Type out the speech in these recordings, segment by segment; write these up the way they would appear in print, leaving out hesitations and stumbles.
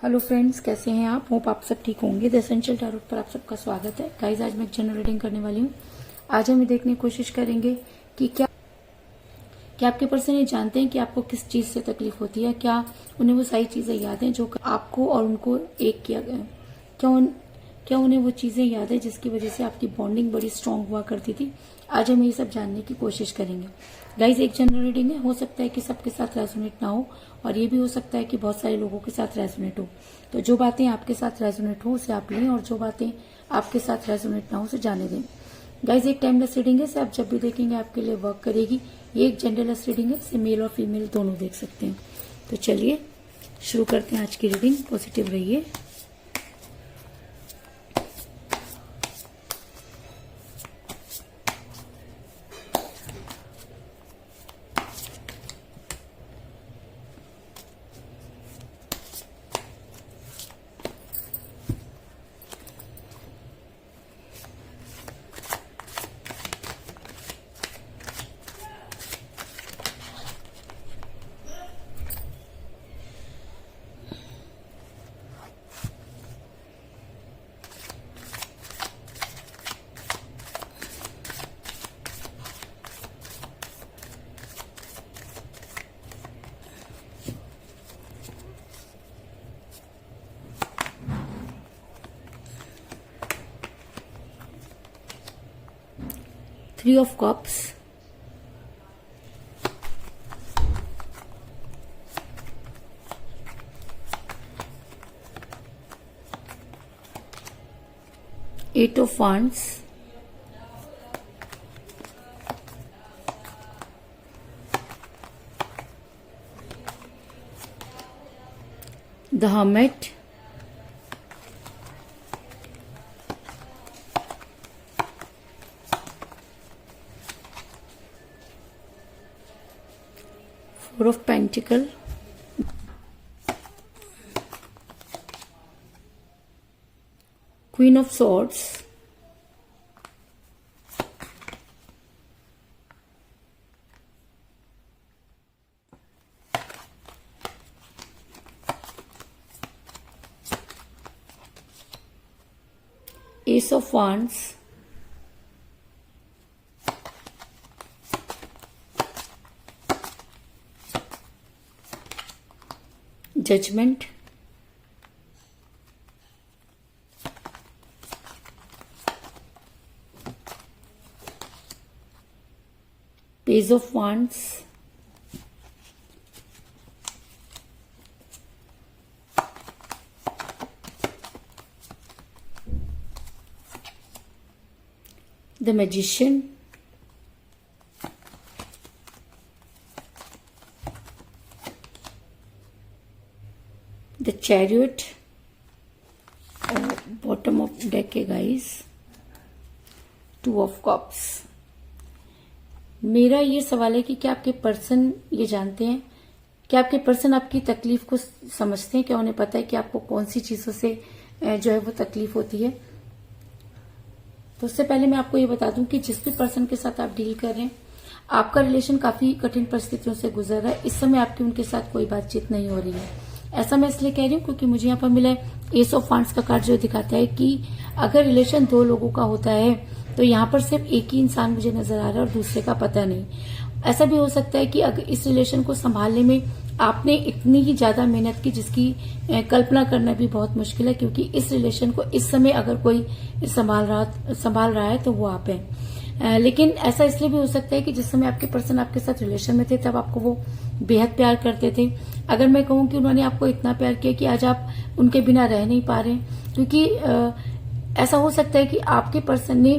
Hello friends, कैसे हैं आप? होप आप सब ठीक होंगे। द एसेंशियल टैरोट पर आप सबका स्वागत है। गाइस, आज मैं एक जनरल रीडिंग करने वाली हूँ। आज हम ये देखने की कोशिश करेंगे कि क्या आपके पर्सन ये जानते हैं कि आपको किस चीज से तकलीफ होती है। क्या उन्हें वो सारी चीजें याद हैं जो आपको और उनको एक किया गया? क्या उन्हें वो चीजें याद है जिसकी वजह से आपकी बॉन्डिंग बड़ी स्ट्रांग हुआ करती थी? आज हम ये सब जानने की कोशिश करेंगे। गाइज, एक जनरल रीडिंग है, हो सकता है कि सबके साथ रेजोनेट ना हो, और ये भी हो सकता है कि बहुत सारे लोगों के साथ रेजोनेट हो। तो जो बातें आपके साथ रेजोनेट हो उसे आप लें, और जो बातें आपके साथ रेजोनेट ना हो उसे जाने दें। गाइज, एक टाइमलेस रीडिंग है, इसे आप जब भी देखेंगे आपके लिए वर्क करेगी। ये एक जेंडरलेस रीडिंग है, इसे मेल और फीमेल दोनों देख सकते हैं। तो चलिए शुरू करते हैं आज की रीडिंग। पॉजिटिव रहिए। Three of Cups, Eight of Wands, the Hermit, Four of Pentacles, Queen of Swords, Ace of Wands, Judgment, Page of Wands, the Magician, the Chariot, bottom of deck है गाइस, Two of Cups। मेरा ये सवाल है कि क्या आपके person ये जानते हैं, क्या आपके पर्सन आपकी तकलीफ को समझते हैं? क्या उन्हें पता है कि आपको कौन सी चीजों से जो है वो तकलीफ होती है? तो उससे पहले मैं आपको ये बता दूं कि जिस भी पर्सन के साथ आप डील कर रहे हैं, आपका रिलेशन काफी कठिन परिस्थितियों से गुजर रहा है। इस समय आपकी उनके साथ कोई बातचीत नहीं हो रही है। ऐसा मैं इसलिए कह रही हूँ क्योंकि मुझे यहाँ पर मिला है एस ऑफ वांड्स का कार्ड, जो दिखाता है कि अगर रिलेशन दो लोगों का होता है तो यहाँ पर सिर्फ एक ही इंसान मुझे नजर आ रहा है और दूसरे का पता नहीं। ऐसा भी हो सकता है कि अगर इस रिलेशन को संभालने में आपने इतनी ही ज्यादा मेहनत की जिसकी कल्पना करना भी बहुत मुश्किल है, क्योंकि इस रिलेशन को इस समय अगर कोई संभाल रहा है तो वो आप हैं। लेकिन ऐसा इसलिए भी हो सकता है कि जिस समय आपके पर्सन आपके साथ रिलेशन में थे तब आपको वो बेहद प्यार करते थे। अगर मैं कहूँ कि उन्होंने आपको इतना प्यार किया कि आज आप उनके बिना रह नहीं पा रहे, क्योंकि ऐसा हो सकता है कि आपके पर्सन ने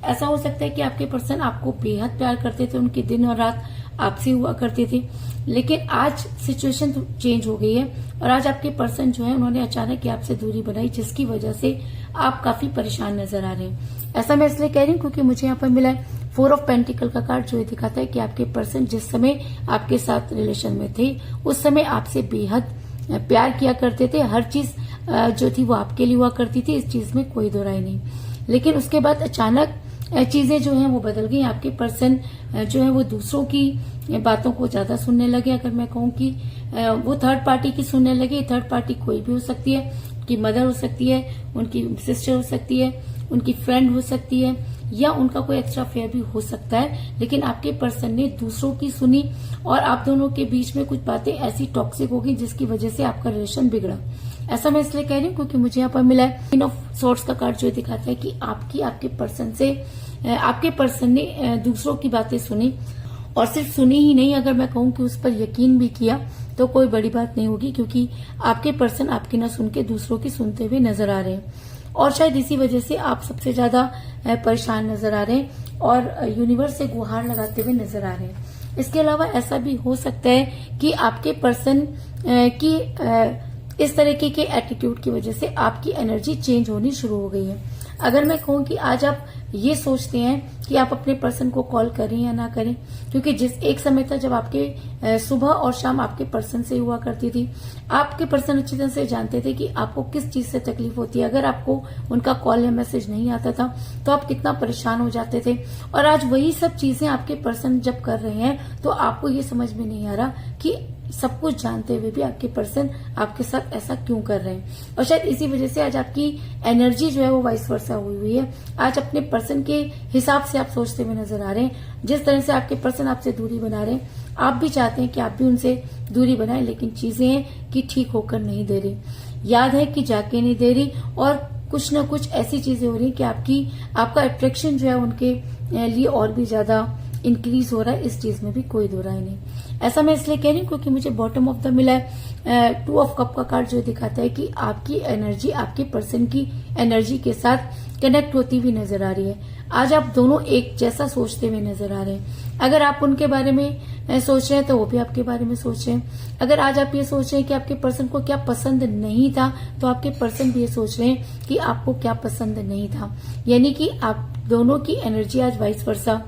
ऐसा हो सकता है कि आपके पर्सन आपको बेहद प्यार करते थे, उनके दिन और रात आपसे हुआ करते थे। लेकिन आज सिचुएशन चेंज हो गई है और आज आपके पर्सन जो है उन्होंने अचानक ही आपसे दूरी बनाई, जिसकी वजह से आप काफी परेशान नजर आ रहे हैं। ऐसा मैं इसलिए कह रही हूँ क्योंकि मुझे यहाँ पर मिला है फोर ऑफ पेंटिकल का कार्ड, जो ये दिखाता है कि आपके पर्सन जिस समय आपके साथ रिलेशन में थे उस समय आपसे बेहद प्यार किया करते थे। हर चीज जो थी वो आपके लिए हुआ करती थी, इस चीज में कोई दो राय नहीं। लेकिन उसके बाद अचानक चीजें जो है वो बदल गई। आपके पर्सन जो है वो दूसरों की बातों को ज्यादा सुनने लगे। अगर मैं कहूँ कि वो थर्ड पार्टी की सुनने लगे, थर्ड पार्टी कोई भी हो सकती है, उनकी मदर हो सकती है, उनकी सिस्टर हो सकती है, उनकी फ्रेंड हो सकती है, या उनका कोई एक्स्ट्रा अफेयर भी हो सकता है। लेकिन आपके पर्सन ने दूसरों की सुनी और आप दोनों के बीच में कुछ बातें ऐसी टॉक्सिक हो गई जिसकी वजह से आपका रिलेशन बिगड़ा। ऐसा मैं इसलिए कह रही हूँ क्योंकि मुझे यहाँ पर मिला है क्वीन ऑफ सोर्ड्स का कार्ड, जो दिखाता है कि आपके पर्सन से आपके पर्सन ने दूसरों की बातें सुनी, और सिर्फ सुनी ही नहीं, अगर मैं कहूँ कि उस पर यकीन भी किया तो कोई बड़ी बात नहीं होगी, क्योंकि आपके पर्सन आपकी ना सुन के दूसरों की सुनते हुए नजर आ रहे हैं। और शायद इसी वजह से आप सबसे ज्यादा परेशान नजर आ रहे हैं और यूनिवर्स से गुहार लगाते हुए नजर आ रहे हैं। इसके अलावा ऐसा भी हो सकता है कि आपके पर्सन की इस तरीके के एटीट्यूड की वजह से आपकी एनर्जी चेंज होनी शुरू हो गई है। अगर मैं कहूँ कि आज आप ये सोचते हैं कि आप अपने पर्सन को कॉल करें या ना करें, क्योंकि जिस एक समय था जब आपके सुबह और शाम आपके पर्सन से हुआ करती थी, आपके पर्सन अच्छी तरह से जानते थे कि आपको किस चीज से तकलीफ होती है। अगर आपको उनका कॉल या मैसेज नहीं आता था तो आप कितना परेशान हो जाते थे, और आज वही सब चीजें आपके पर्सन जब कर रहे हैं तो आपको ये समझ में नहीं आ रहा कि सब कुछ जानते हुए भी आपके पर्सन आपके साथ ऐसा क्यों कर रहे हैं। और शायद इसी वजह से आज आपकी एनर्जी जो है वो वाइस वर्सा हुई है। आज अपने पर्सन के हिसाब से आप सोचते हुए नजर आ रहे हैं। जिस तरह से आपके पर्सन आपसे दूरी बना रहे हैं, आप भी चाहते हैं कि आप भी उनसे दूरी बनाएं, लेकिन चीजें हैं कि ठीक होकर नहीं दे रही, याद है कि जाके नहीं दे रही, और कुछ न कुछ ऐसी चीजें हो रही कि आपका अट्रैक्शन जो है उनके लिए और भी ज्यादा इंक्रीज हो रहा है। इस चीज में भी कोई दो राय नहीं। ऐसा मैं इसलिए कह रही हूँ क्योंकि मुझे बॉटम ऑफ द मिला है 2 ऑफ कप का कार्ड, जो दिखाता है कि आपकी एनर्जी आपके पर्सन की एनर्जी के साथ कनेक्ट होती हुई नजर आ रही है। आज आप दोनों एक जैसा सोचते हुए नजर आ रहे हैं। अगर आप उनके बारे में सोच रहे हैं तो वो भी आपके बारे में सोच रहे हैं। अगर आज आप ये सोच रहे हैं कि आपके पर्सन को क्या पसंद नहीं था, तो आपके पर्सन भी ये सोच रहे हैं कि आपको क्या पसंद नहीं था। यानी कि आप दोनों की एनर्जी आज वाइस वर्सा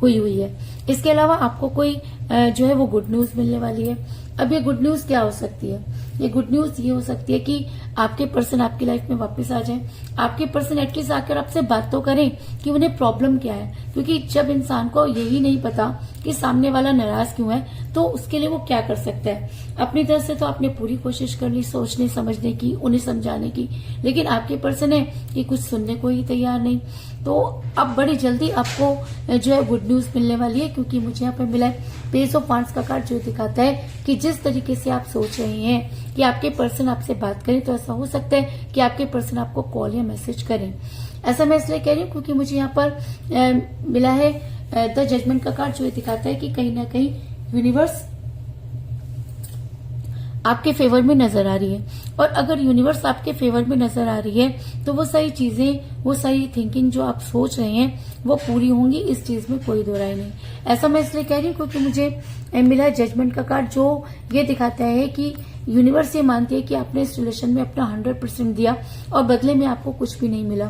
हुई है। इसके अलावा आपको कोई जो है वो गुड न्यूज मिलने वाली है। अब ये गुड न्यूज क्या हो सकती है? ये गुड न्यूज ये हो सकती है कि आपके पर्सन आपकी लाइफ में वापस आ जाए। आपके पर्सन एटलीस्ट आकर आपसे बात तो करें कि उन्हें प्रॉब्लम क्या है, क्योंकि जब इंसान को यही नहीं पता कि सामने वाला नाराज क्यों है, तो उसके लिए वो क्या कर सकता है। अपनी तरफ से तो आपने पूरी कोशिश कर ली सोचने समझने की, उन्हें समझाने की, लेकिन आपके पर्सन है कि कुछ सुनने को ही तैयार नहीं। तो अब बड़ी जल्दी आपको जो है गुड न्यूज मिलने वाली है, क्योंकि मुझे यहाँ पे मिला है पेज ऑफ वांड्स का कार्ड, जो दिखाता है कि जिस तरीके से आप सोच रहे हैं कि आपके पर्सन आपसे बात करें, तो ऐसा हो सकता है कि आपके पर्सन आपको कॉल या मैसेज करें। ऐसा मैं इसलिए कह रही हूँ क्योंकि मुझे यहाँ पर मिला है द जजमेंट का कार्ड, जो दिखाता है कि कहीं ना कहीं यूनिवर्स आपके फेवर में नजर आ रही है। और अगर यूनिवर्स आपके फेवर में नजर आ रही है तो वो सारी चीजें, वो सारी थिंकिंग जो आप सोच रहे हैं वो पूरी होंगी। इस चीज में कोई दो राय नहीं। ऐसा मैं इसलिए कह रही हूँ क्योंकि मुझे मिला है जजमेंट का कार्ड, जो ये दिखाता है कि यूनिवर्स ये मानती है कि आपने इस रिलेशन में अपना 100% दिया और बदले में आपको कुछ भी नहीं मिला।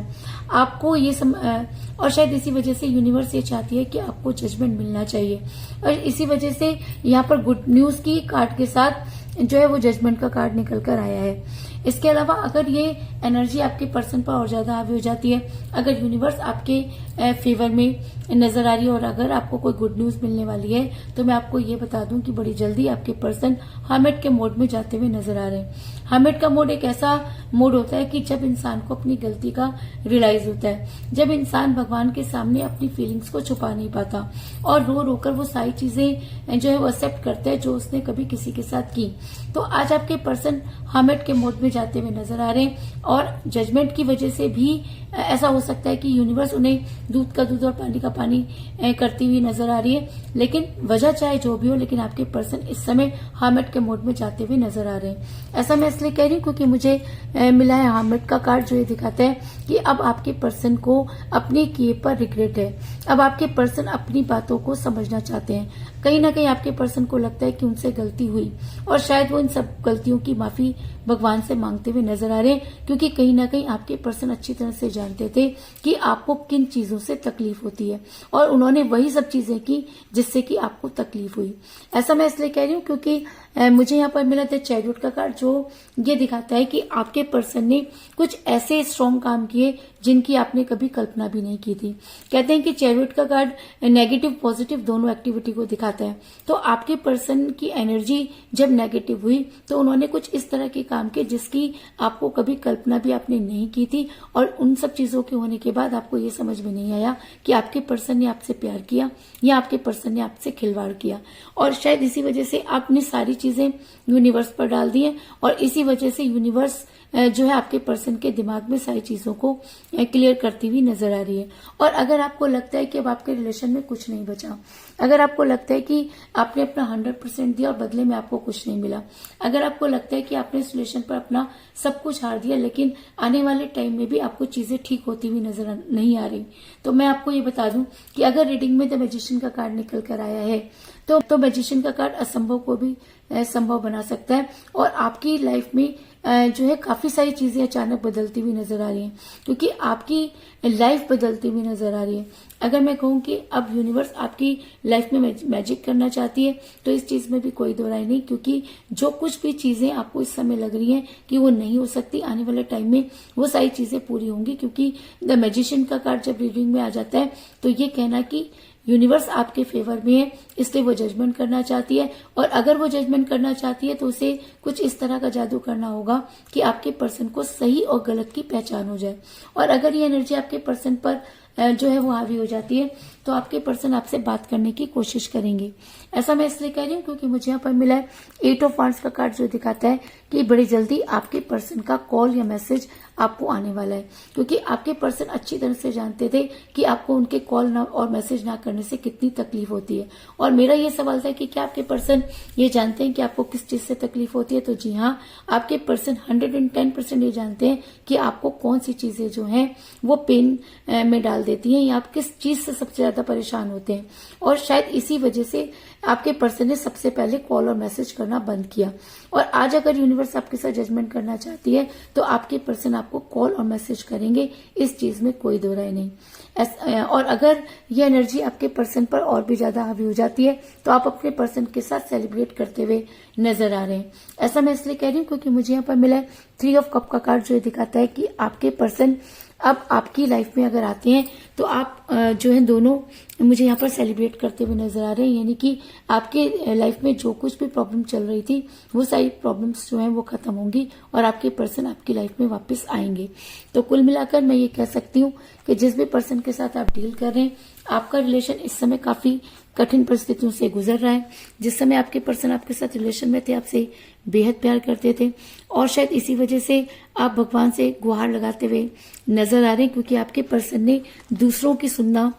आपको ये और शायद इसी वजह से यूनिवर्स ये चाहती है कि आपको जजमेंट मिलना चाहिए, और इसी वजह से यहाँ पर गुड न्यूज की कार्ड के साथ जो है वो जजमेंट का कार्ड निकल कर आया है। इसके अलावा अगर ये एनर्जी आपके पर्सन पर और ज्यादा हावी हो जाती है, अगर यूनिवर्स आपके फेवर में नजर आ रही है और अगर आपको कोई गुड न्यूज मिलने वाली है, तो मैं आपको ये बता दूं कि बड़ी जल्दी आपके पर्सन हर्मिट के मोड में जाते हुए नजर आ रहे हैं। हर्मिट का मोड एक ऐसा मोड होता है कि जब इंसान को अपनी गलती का रियलाइज होता है, जब इंसान भगवान के सामने अपनी फीलिंग्स को छुपा नहीं पाता और रो रो कर वो सारी चीजें जो है वो एक्सेप्ट करता है जो उसने कभी किसी के साथ की। तो आज आपके पर्सन हर्मिट के मोड में जाते हुए नजर आ रहे हैं, और जजमेंट की वजह से भी ऐसा हो सकता है कि यूनिवर्स उन्हें दूध का दूध और पानी का पानी करती हुई नजर आ रही है। लेकिन वजह चाहे जो भी हो, लेकिन आपके पर्सन इस समय हर्मिट के मोड में जाते हुए नजर आ रहे हैं। ऐसा मैं इसलिए कह रही हूँ क्योंकि मुझे मिला है हर्मिट का कार्ड, जो ये दिखाता है कि अब आपके पर्सन को अपने किए पर रिग्रेट है। अब आपके पर्सन अपनी बातों को समझना चाहते हैं। कहीं ना कहीं आपके पर्सन को लगता है कि उनसे गलती हुई, और शायद वो इन सब गलतियों की माफी भगवान से मांगते हुए नजर आ रहे हैं, क्योंकि कहीं ना कहीं आपके पर्सन अच्छी तरह से जानते थे कि आपको किन चीजों से तकलीफ होती है, और उन्होंने वही सब चीजें की जिससे कि आपको तकलीफ हुई। ऐसा मैं इसलिए कह रही हूँ क्योंकि मुझे यहाँ पर मिला था चैरियट का कार्ड, जो ये दिखाता है कि आपके पर्सन ने कुछ ऐसे स्ट्रॉन्ग काम किए जिनकी आपने कभी कल्पना भी नहीं की थी। कहते हैं कि चैरियट का कार्ड नेगेटिव पॉजिटिव दोनों एक्टिविटी को दिखाता है। तो आपके पर्सन की एनर्जी जब नेगेटिव हुई तो उन्होंने कुछ इस तरह के काम किए जिसकी आपको कभी कल्पना भी आपने नहीं की थी, और उन सब चीजों के होने के बाद आपको ये समझ में नहीं आया कि आपके पर्सन ने आपसे प्यार किया या आपके पर्सन ने आपसे खिलवाड़ किया, और शायद इसी वजह से आपने सारी चीजें यूनिवर्स पर डाल दी है, और इसी वजह से यूनिवर्स जो है आपके पर्सन के दिमाग में सारी चीजों को क्लियर करती हुई नजर आ रही है। और अगर आपको लगता है कि अब आपके रिलेशन में कुछ नहीं बचा, अगर आपको लगता है कि आपने अपना 100% दिया और बदले में आपको कुछ नहीं मिला, अगर आपको लगता है कि आपने इस रिलेशन पर अपना सब कुछ हार दिया लेकिन आने वाले टाइम में भी आपको चीजें ठीक होती हुई नजर नहीं आ रही, तो मैं आपको ये बता दूं कि अगर रीडिंग में द मैजिशियन का कार्ड निकल कर आया है तो मैजिशियन का कार्ड असंभव को भी संभव बना सकता है, और आपकी लाइफ में जो है काफी सारी चीजें अचानक बदलती हुई नजर आ रही हैं, क्योंकि आपकी लाइफ बदलती हुई नजर आ रही है। अगर मैं कहूं कि अब यूनिवर्स आपकी लाइफ में मैजिक करना चाहती है तो इस चीज में भी कोई दो राय नहीं, क्योंकि जो कुछ भी चीजें आपको इस समय लग रही हैं कि वो नहीं हो सकती, आने वाले टाइम में वो सारी चीजें पूरी होंगी, क्योंकि द मैजिशियन का कार्ड जब रीडिंग में आ जाता है तो ये कहना कि यूनिवर्स आपके फेवर में है, इसलिए वो जजमेंट करना चाहती है, और अगर वो जजमेंट करना चाहती है तो उसे कुछ इस तरह का जादू करना होगा कि आपके पर्सन को सही और गलत की पहचान हो जाए। और अगर ये एनर्जी आपके पर्सन पर जो है वो हावी हो जाती है तो आपके पर्सन आपसे बात करने की कोशिश करेंगे। ऐसा मैं इसलिए कह रही हूँ क्योंकि मुझे यहाँ पर मिला है 8 ऑफ वांड्स का कार्ड, जो दिखाता है कि बड़ी जल्दी आपके पर्सन का कॉल या मैसेज आपको आने वाला है, क्योंकि आपके पर्सन अच्छी तरह से जानते थे कि आपको उनके कॉल ना और मैसेज ना करने से कितनी तकलीफ होती है। और मेरा ये सवाल था कि क्या आपके पर्सन ये जानते हैं कि आपको किस चीज से तकलीफ होती है, तो जी हाँ, आपके पर्सन 110% ये जानते हैं कि आपको कौन सी चीजें जो हैं वो पेन में डाल देती हैं, या आप किस चीज से सबसे ज्यादा परेशान होते हैं, और शायद इसी वजह से आपके पर्सन ने सबसे पहले कॉल और मैसेज करना बंद किया। और आज अगर यूनिवर्स आपके साथ जजमेंट करना चाहती है तो आपके पर्सन आपको कॉल और मैसेज करेंगे, इस चीज में कोई दो राय नहीं। और अगर ये एनर्जी आपके पर्सन पर और भी ज्यादा हावी हो जाती है तो आप अपने पर्सन के साथ सेलिब्रेट करते हुए नजर आ रहे हैं। ऐसा मैं इसलिए कह रही हूँ क्योंकि मुझे यहाँ पर मिला है 3 ऑफ कप का कार्ड, जो दिखाता है कि आपके पर्सन अब आपकी लाइफ में अगर आते हैं तो आप जो है दोनों मुझे यहाँ पर सेलिब्रेट करते हुए नजर आ रहे हैं, यानी कि आपके लाइफ में जो कुछ भी प्रॉब्लम चल रही थी वो सारी प्रॉब्लम्स जो हैं वो खत्म होंगी और आपके पर्सन आपकी लाइफ में वापस आएंगे। तो कुल मिलाकर मैं ये कह सकती हूँ कि जिस भी पर्सन के साथ आप डील कर रहे हैं आपका रिलेशन इस समय काफी कठिन परिस्थितियों से गुजर रहा है। जिस समय आपके पर्सन आपके साथ रिलेशन में थे आपसे बेहद प्यार करते थे, और शायद इसी वजह से आप भगवान से गुहार लगाते हुए नजर आ रहे हैं, क्योंकि आपके पर्सन ने दूसरों की सुनना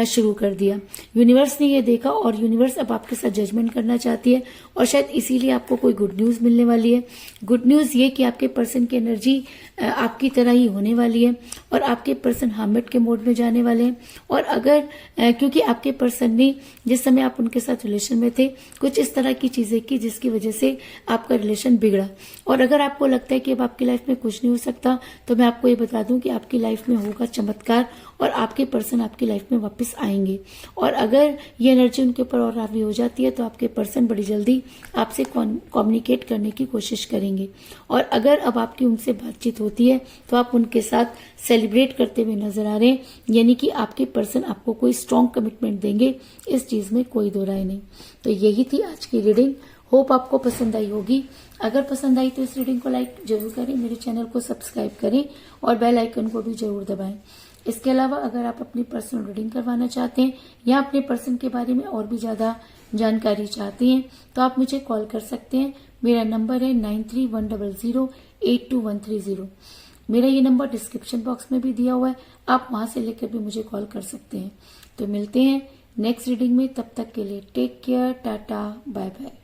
शुरू कर दिया। यूनिवर्स ने ये देखा और यूनिवर्स अब आपके साथ जजमेंट करना चाहती है, और शायद इसीलिए आपको कोई गुड न्यूज मिलने वाली है। गुड न्यूज ये कि आपके पर्सन की एनर्जी आपकी तरह ही होने वाली है और आपके पर्सन हार्मिट के मोड में जाने वाले हैं। और अगर क्योंकि आपके पर्सन ने जिस समय आप उनके साथ रिलेशन में थे कुछ इस तरह की चीजें की जिसकी वजह से आपका रिलेशन बिगड़ा, और अगर आपको लगता है कि अब आपकी लाइफ में कुछ नहीं हो सकता तो मैं आपको ये बता दूं कि आपकी लाइफ में होगा चमत्कार और आपके पर्सन आपकी लाइफ में वापस आएंगे। और अगर ये एनर्जी उनके ऊपर और हावी हो जाती है तो आपके पर्सन बड़ी जल्दी आपसे कम्युनिकेट करने की कोशिश करेंगे, और अगर अब आपकी उनसे बातचीत होती है तो आप उनके साथ सेलिब्रेट करते हुए नजर आ रहे हैं, यानी कि आपके पर्सन आपको कोई स्ट्रॉन्ग कमिटमेंट देंगे, इस चीज में कोई दो राय नहीं। तो यही थी आज की रीडिंग, होप आपको पसंद आई होगी। अगर पसंद आई तो इस रीडिंग को लाइक जरूर करें, मेरे चैनल को सब्सक्राइब करें और बेल आइकन को भी जरूर दबाएं। इसके अलावा अगर आप अपनी पर्सनल रीडिंग करवाना चाहते हैं या अपने पर्सन के बारे में और भी ज्यादा जानकारी चाहते हैं तो आप मुझे कॉल कर सकते हैं। मेरा नंबर है 9310082130। मेरा ये नंबर डिस्क्रिप्शन बॉक्स में भी दिया हुआ है, आप वहां से लेकर भी मुझे कॉल कर सकते हैं। तो मिलते हैं नेक्स्ट रीडिंग में, तब तक के लिए take care, tata, bye bye.